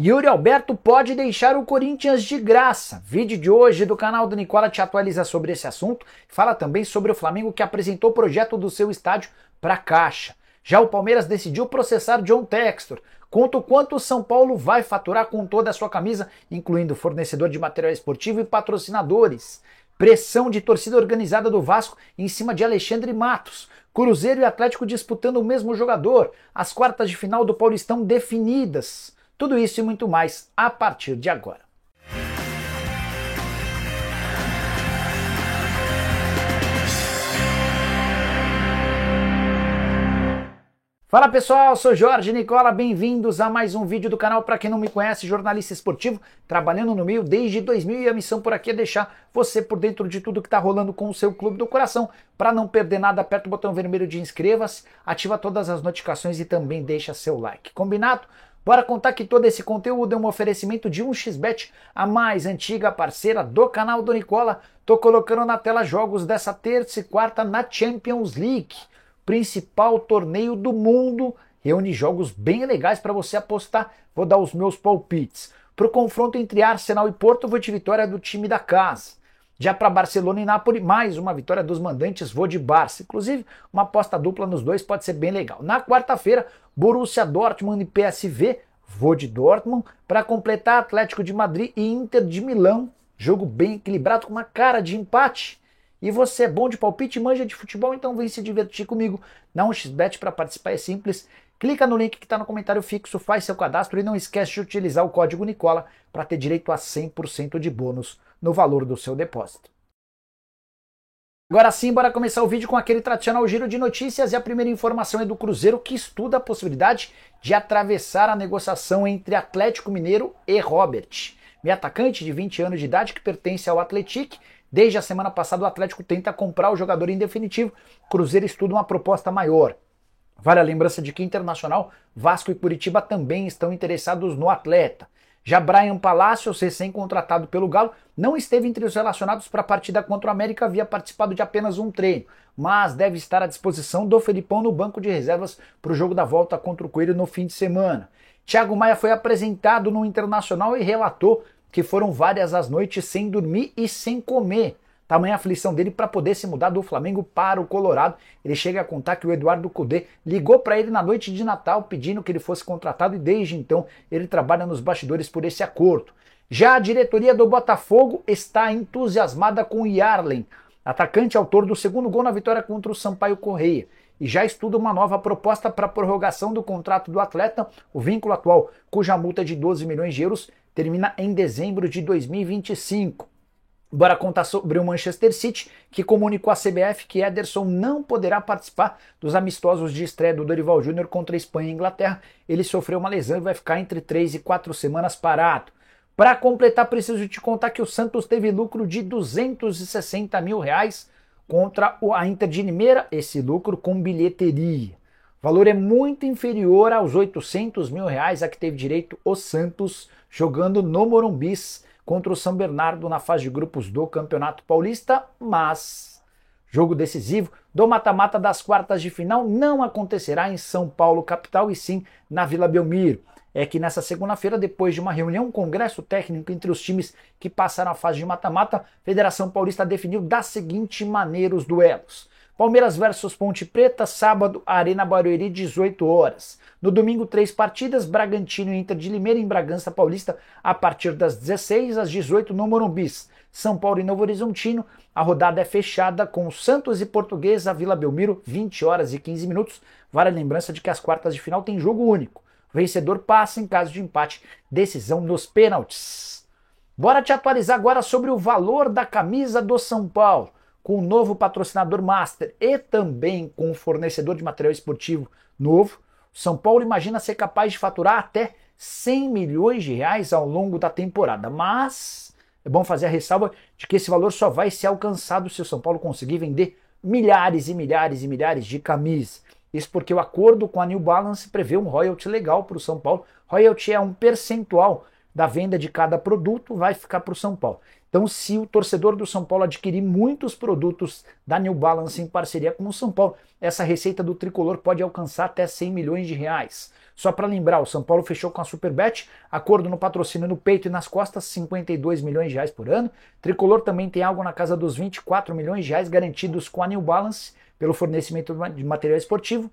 Yuri Alberto pode deixar o Corinthians de graça. Vídeo de hoje do canal do Nicola te atualiza sobre esse assunto e fala também sobre o Flamengo que apresentou o projeto do seu estádio para a Caixa. Já o Palmeiras decidiu processar John Textor. Conta o quanto o São Paulo vai faturar com toda a sua camisa, incluindo fornecedor de material esportivo e patrocinadores. Pressão de torcida organizada do Vasco em cima de Alexandre Matos. Cruzeiro e Atlético disputando o mesmo jogador. As quartas de final do Paulistão definidas. Tudo isso e muito mais a partir de agora. Fala pessoal, sou Jorge Nicola, bem-vindos a mais um vídeo do canal. Para quem não me conhece, jornalista esportivo, trabalhando no meio desde 2000 e a missão por aqui é deixar você por dentro de tudo que está rolando com o seu clube do coração. Para não perder nada, aperta o botão vermelho de inscreva-se, ativa todas as notificações e também deixa seu like. Combinado? Bora contar que todo esse conteúdo é um oferecimento de 1xBet, a mais antiga parceira do canal do Nicola. Tô colocando na tela jogos dessa terça e quarta na Champions League, principal torneio do mundo. Reúne jogos bem legais para você apostar. Vou dar os meus palpites. Para o confronto entre Arsenal e Porto, vou de vitória do time da casa. Já para Barcelona e Napoli, mais uma vitória dos mandantes, vou de Barça. Inclusive, uma aposta dupla nos dois pode ser bem legal. Na quarta-feira, Borussia Dortmund e PSV, vou de Dortmund. Para completar, Atlético de Madrid e Inter de Milão. Jogo bem equilibrado, com uma cara de empate. E você é bom de palpite e manja de futebol, então vem se divertir comigo. Na 1xBet para participar é simples. Clica no link que está no comentário fixo, faz seu cadastro e não esquece de utilizar o código Nicola para ter direito a 100% de bônus no valor do seu depósito. Agora sim, bora começar o vídeo com aquele tradicional giro de notícias e a primeira informação é do Cruzeiro, que estuda a possibilidade de atravessar a negociação entre Atlético Mineiro e Robert. Meio atacante de 20 anos de idade que pertence ao Atlético. Desde a semana passada o Atlético tenta comprar o jogador em definitivo. O Cruzeiro estuda uma proposta maior. Vale a lembrança de que Internacional, Vasco e Curitiba também estão interessados no atleta. Já Brian Palacios, recém-contratado pelo Galo, não esteve entre os relacionados para a partida contra o América, havia participado de apenas um treino, mas deve estar à disposição do Felipão no banco de reservas para o jogo da volta contra o Coelho no fim de semana. Thiago Maia foi apresentado no Internacional e relatou que foram várias as noites sem dormir e sem comer. Tamanha aflição dele para poder se mudar do Flamengo para o Colorado. Ele chega a contar que o Eduardo Cudê ligou para ele na noite de Natal pedindo que ele fosse contratado e desde então ele trabalha nos bastidores por esse acordo. Já a diretoria do Botafogo está entusiasmada com o Yarlen, atacante autor do segundo gol na vitória contra o Sampaio Corrêa, e já estuda uma nova proposta para a prorrogação do contrato do atleta. O vínculo atual, cuja multa é de 12 milhões de euros, termina em dezembro de 2025. Bora contar sobre o Manchester City, que comunicou à CBF que Ederson não poderá participar dos amistosos de estreia do Dorival Júnior contra a Espanha e Inglaterra. Ele sofreu uma lesão e vai ficar entre 3 e 4 semanas parado. Para completar, preciso te contar que o Santos teve lucro de R$260 mil contra a Inter de Limeira, esse lucro com bilheteria. O valor é muito inferior aos R$800 mil a que teve direito o Santos jogando no Morumbi contra o São Bernardo na fase de grupos do Campeonato Paulista, mas jogo decisivo do mata-mata das quartas de final não acontecerá em São Paulo capital e sim na Vila Belmiro. É que nessa segunda-feira, depois de uma reunião, um congresso técnico entre os times que passaram a fase de mata-mata, a Federação Paulista definiu da seguinte maneira os duelos. Palmeiras versus Ponte Preta, sábado, Arena Barueri, 18 horas. No domingo, 3 partidas, Bragantino e Inter de Limeira em Bragança Paulista, a partir das 16 às 18 no Morumbi. São Paulo e Novo Horizontino, a rodada é fechada com Santos e Portuguesa, Vila Belmiro, 20 horas e 15 minutos. Vale a lembrança de que as quartas de final tem jogo único. O vencedor passa em caso de empate, decisão nos pênaltis. Bora te atualizar agora sobre o valor da camisa do São Paulo. Com o novo patrocinador master e também com o fornecedor de material esportivo novo, o São Paulo imagina ser capaz de faturar até 100 milhões de reais ao longo da temporada. Mas é bom fazer a ressalva de que esse valor só vai ser alcançado se o São Paulo conseguir vender milhares e milhares e milhares de camisas. Isso porque o acordo com a New Balance prevê um royalty legal para o São Paulo. Royalty é um percentual da venda de cada produto vai ficar para o São Paulo. Então, se o torcedor do São Paulo adquirir muitos produtos da New Balance em parceria com o São Paulo, essa receita do tricolor pode alcançar até 100 milhões de reais. Só para lembrar, o São Paulo fechou com a Superbet, acordo no patrocínio no peito e nas costas, 52 milhões de reais por ano. Tricolor também tem algo na casa dos 24 milhões de reais garantidos com a New Balance pelo fornecimento de material esportivo,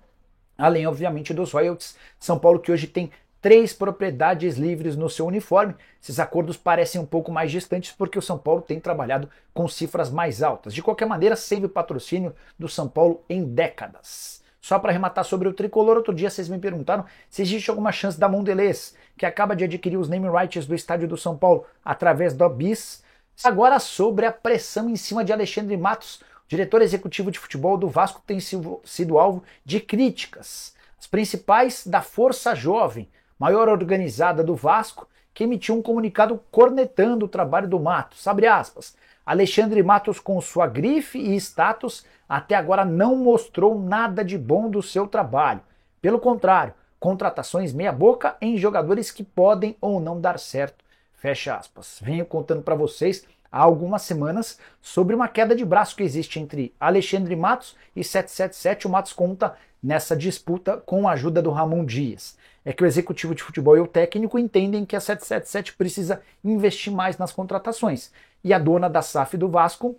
além, obviamente, dos royalties. São Paulo que hoje tem 3 propriedades livres no seu uniforme. Esses acordos parecem um pouco mais distantes porque o São Paulo tem trabalhado com cifras mais altas. De qualquer maneira, sempre o patrocínio do São Paulo em décadas. Só para arrematar sobre o tricolor, outro dia vocês me perguntaram se existe alguma chance da Mondelez, que acaba de adquirir os name rights do estádio do São Paulo através da BIS. Agora sobre a pressão em cima de Alexandre Matos, o diretor executivo de futebol do Vasco tem sido alvo de críticas. As principais da Força Jovem, maior organizada do Vasco, que emitiu um comunicado cornetando o trabalho do Matos. Abre aspas. Alexandre Matos, com sua grife e status, até agora não mostrou nada de bom do seu trabalho. Pelo contrário, contratações meia-boca em jogadores que podem ou não dar certo. Fecha aspas. Venho contando para vocês há algumas semanas sobre uma queda de braço que existe entre Alexandre Matos e 777. O Matos conta nessa disputa com a ajuda do Ramon Dias. É que o executivo de futebol e o técnico entendem que a 777 precisa investir mais nas contratações. E a dona da SAF do Vasco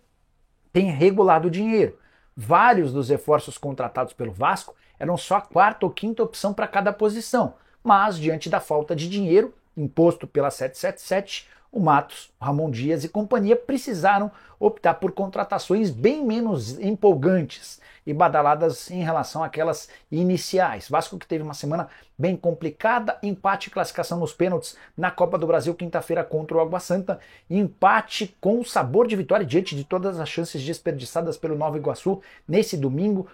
tem regulado o dinheiro. Vários dos reforços contratados pelo Vasco eram só a 4ª ou 5ª opção para cada posição. Mas, diante da falta de dinheiro imposto pela 777, o Matos, o Ramon Dias e companhia precisaram optar por contratações bem menos empolgantes e badaladas em relação àquelas iniciais. Vasco que teve uma semana bem complicada, empate e classificação nos pênaltis na Copa do Brasil quinta-feira contra o Água Santa, empate com sabor de vitória diante de todas as chances desperdiçadas pelo Nova Iguaçu nesse domingo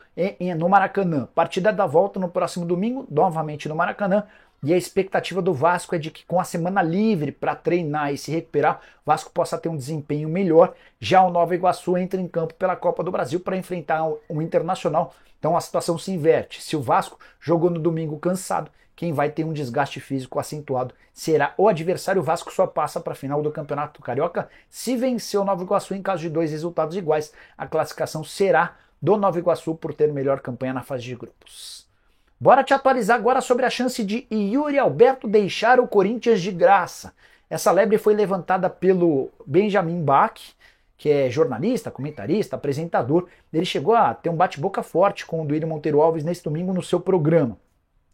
no Maracanã. Partida da volta no próximo domingo, novamente no Maracanã. E a expectativa do Vasco é de que com a semana livre para treinar e se recuperar, o Vasco possa ter um desempenho melhor. Já o Nova Iguaçu entra em campo pela Copa do Brasil para enfrentar o Internacional. Então a situação se inverte. Se o Vasco jogou no domingo cansado, quem vai ter um desgaste físico acentuado será o adversário. O Vasco só passa para a final do Campeonato Carioca se vencer o Nova Iguaçu. Em caso de 2 resultados iguais, a classificação será do Nova Iguaçu por ter melhor campanha na fase de grupos. Bora te atualizar agora sobre a chance de Yuri Alberto deixar o Corinthians de graça. Essa lebre foi levantada pelo Benjamin Bach, que é jornalista, comentarista, apresentador. Ele chegou a ter um bate-boca forte com o Duílio Monteiro Alves nesse domingo no seu programa.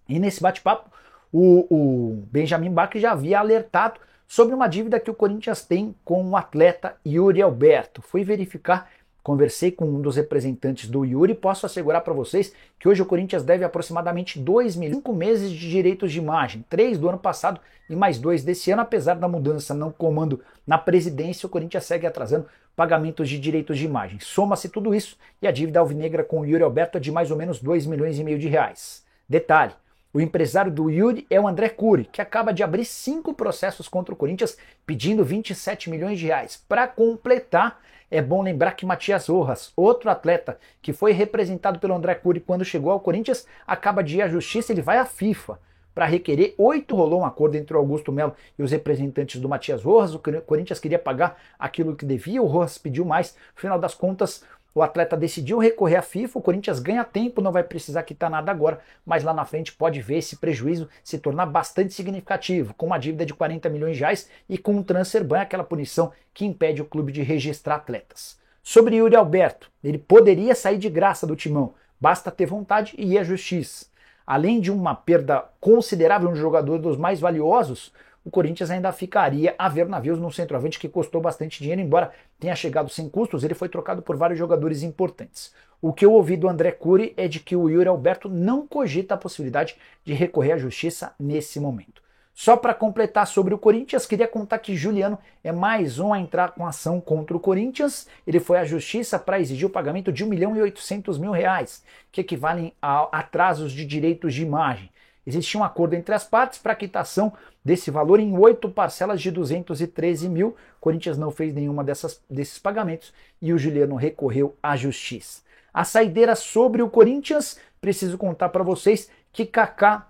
E nesse bate-papo, o Benjamin Bach já havia alertado sobre uma dívida que o Corinthians tem com o atleta Yuri Alberto. Fui verificar. Conversei com um dos representantes do Yuri e posso assegurar para vocês que hoje o Corinthians deve aproximadamente 5 meses de direitos de imagem, 3 do ano passado e mais 2 desse ano. Apesar da mudança no comando na presidência, o Corinthians segue atrasando pagamentos de direitos de imagem. Soma-se tudo isso e a dívida alvinegra com o Yuri Alberto é de mais ou menos 2,5 milhões de reais. Detalhe, o empresário do Yuri é o André Cury, que acaba de abrir 5 processos contra o Corinthians pedindo 27 milhões de reais. Para completar, é bom lembrar que Matias Rojas, outro atleta que foi representado pelo André Cury quando chegou ao Corinthians, acaba de ir à justiça. Ele vai à FIFA para requerer 8. Rolou um acordo entre o Augusto Melo e os representantes do Matias Rojas. O Corinthians queria pagar aquilo que devia, o Rojas pediu mais. No final das contas, o atleta decidiu recorrer à FIFA, o Corinthians ganha tempo, não vai precisar quitar nada agora, mas lá na frente pode ver esse prejuízo se tornar bastante significativo, com uma dívida de 40 milhões de reais e com um transfer ban, aquela punição que impede o clube de registrar atletas. Sobre Yuri Alberto, ele poderia sair de graça do timão, basta ter vontade e ir à justiça. Além de uma perda considerável, um jogador dos mais valiosos, o Corinthians ainda ficaria a ver navios num centroavante que custou bastante dinheiro, embora tenha chegado sem custos, ele foi trocado por vários jogadores importantes. O que eu ouvi do André Cury é de que o Yuri Alberto não cogita a possibilidade de recorrer à justiça nesse momento. Só para completar sobre o Corinthians, queria contar que Juliano é mais um a entrar com ação contra o Corinthians. Ele foi à justiça para exigir o pagamento de R$ 1.800.000, que equivalem a atrasos de direitos de imagem. Existia um acordo entre as partes para a quitação desse valor em 8 parcelas de 213 mil. O Corinthians não fez nenhuma desses pagamentos e o Juliano recorreu à justiça. A saideira sobre o Corinthians, preciso contar para vocês que Kaká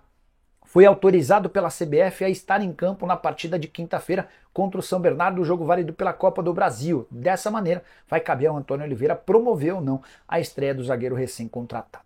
foi autorizado pela CBF a estar em campo na partida de quinta-feira contra o São Bernardo, o jogo válido pela Copa do Brasil. Dessa maneira, vai caber ao Antônio Oliveira promover ou não a estreia do zagueiro recém-contratado.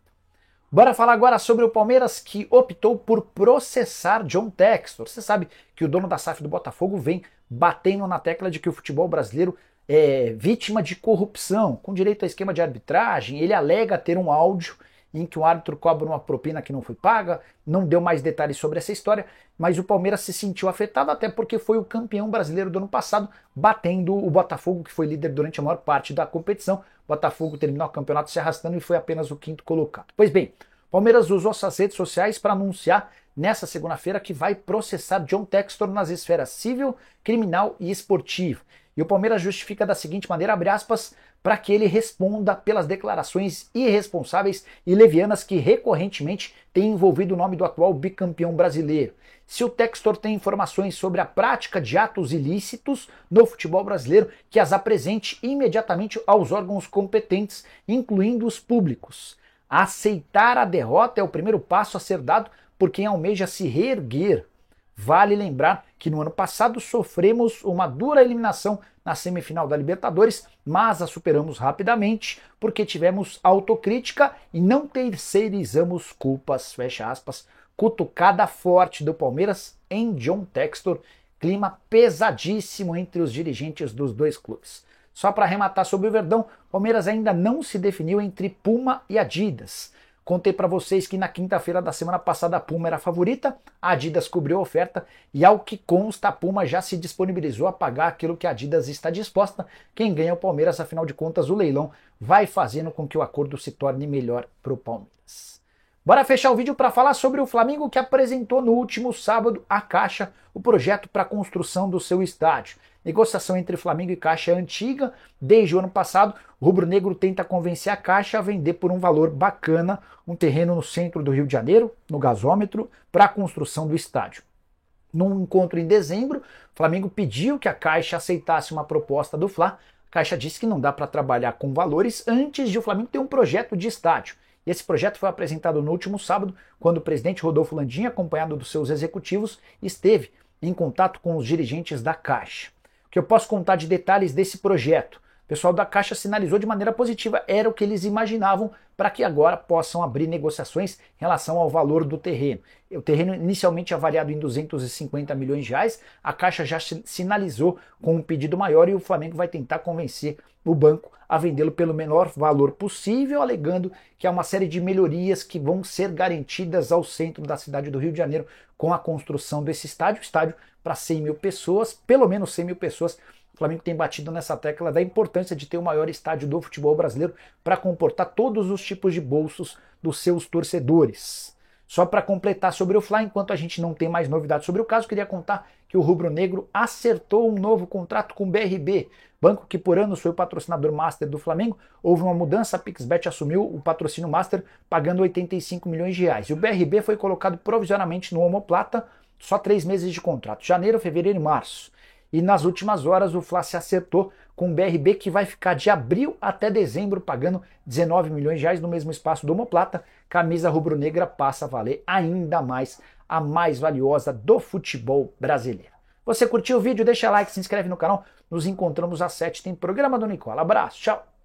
Bora falar agora sobre o Palmeiras, que optou por processar John Textor. Você sabe que o dono da SAF do Botafogo vem batendo na tecla de que o futebol brasileiro é vítima de corrupção, com direito a esquema de arbitragem. Ele alega ter um áudio em que o árbitro cobra uma propina que não foi paga, não deu mais detalhes sobre essa história, mas o Palmeiras se sentiu afetado até porque foi o campeão brasileiro do ano passado, batendo o Botafogo, que foi líder durante a maior parte da competição. O Botafogo terminou o campeonato se arrastando e foi apenas o quinto colocado. Pois bem, o Palmeiras usou suas redes sociais para anunciar nessa segunda-feira que vai processar John Textor nas esferas civil, criminal e esportiva. E o Palmeiras justifica da seguinte maneira, abre aspas, para que ele responda pelas declarações irresponsáveis e levianas que recorrentemente têm envolvido o nome do atual bicampeão brasileiro. Se o Textor tem informações sobre a prática de atos ilícitos no futebol brasileiro, que as apresente imediatamente aos órgãos competentes, incluindo os públicos. Aceitar a derrota é o primeiro passo a ser dado por quem almeja se reerguer. Vale lembrar que no ano passado sofremos uma dura eliminação na semifinal da Libertadores, mas a superamos rapidamente porque tivemos autocrítica e não terceirizamos culpas, fecha aspas, cutucada forte do Palmeiras em John Textor, clima pesadíssimo entre os dirigentes dos dois clubes. Só para arrematar sobre o Verdão, o Palmeiras ainda não se definiu entre Puma e Adidas. Contei para vocês que na quinta-feira da semana passada a Puma era a favorita, a Adidas cobriu a oferta e ao que consta a Puma já se disponibilizou a pagar aquilo que a Adidas está disposta. Quem ganha é o Palmeiras, afinal de contas o leilão vai fazendo com que o acordo se torne melhor para o Palmeiras. Bora fechar o vídeo para falar sobre o Flamengo, que apresentou no último sábado à Caixa o projeto para a construção do seu estádio. Negociação entre Flamengo e Caixa é antiga, desde o ano passado o rubro-negro tenta convencer a Caixa a vender por um valor bacana um terreno no centro do Rio de Janeiro, no gasômetro, para a construção do estádio. Num encontro em dezembro, o Flamengo pediu que a Caixa aceitasse uma proposta do Fla. A Caixa disse que não dá para trabalhar com valores antes de o Flamengo ter um projeto de estádio. E esse projeto foi apresentado no último sábado, quando o presidente Rodolfo Landim, acompanhado dos seus executivos, esteve em contato com os dirigentes da Caixa. O que eu posso contar de detalhes desse projeto? O pessoal da Caixa sinalizou de maneira positiva, era o que eles imaginavam, para que agora possam abrir negociações em relação ao valor do terreno. O terreno inicialmente avaliado em 250 milhões de reais, a Caixa já sinalizou com um pedido maior e o Flamengo vai tentar convencer o banco a vendê-lo pelo menor valor possível, alegando que há uma série de melhorias que vão ser garantidas ao centro da cidade do Rio de Janeiro com a construção desse estádio para 100 mil pessoas, pelo menos 100 mil pessoas. O Flamengo tem batido nessa tecla da importância de ter o maior estádio do futebol brasileiro para comportar todos os tipos de bolsos dos seus torcedores. Só para completar sobre o Fla, enquanto a gente não tem mais novidades sobre o caso, queria contar que o rubro-negro acertou um novo contrato com o BRB, banco que por anos foi o patrocinador master do Flamengo. Houve uma mudança, a Pixbet assumiu o patrocínio master pagando 85 milhões de reais. E o BRB foi colocado provisoriamente no omoplata, só 3 meses de contrato, janeiro, fevereiro e março. E nas últimas horas o Fla se acertou com o BRB, que vai ficar de abril até dezembro pagando 19 milhões de reais no mesmo espaço do omoplata. Camisa rubro-negra passa a valer ainda mais, a mais valiosa do futebol brasileiro. Você curtiu o vídeo? Deixa like, se inscreve no canal. Nos encontramos às 7, tem programa do Nicola. Abraço, tchau!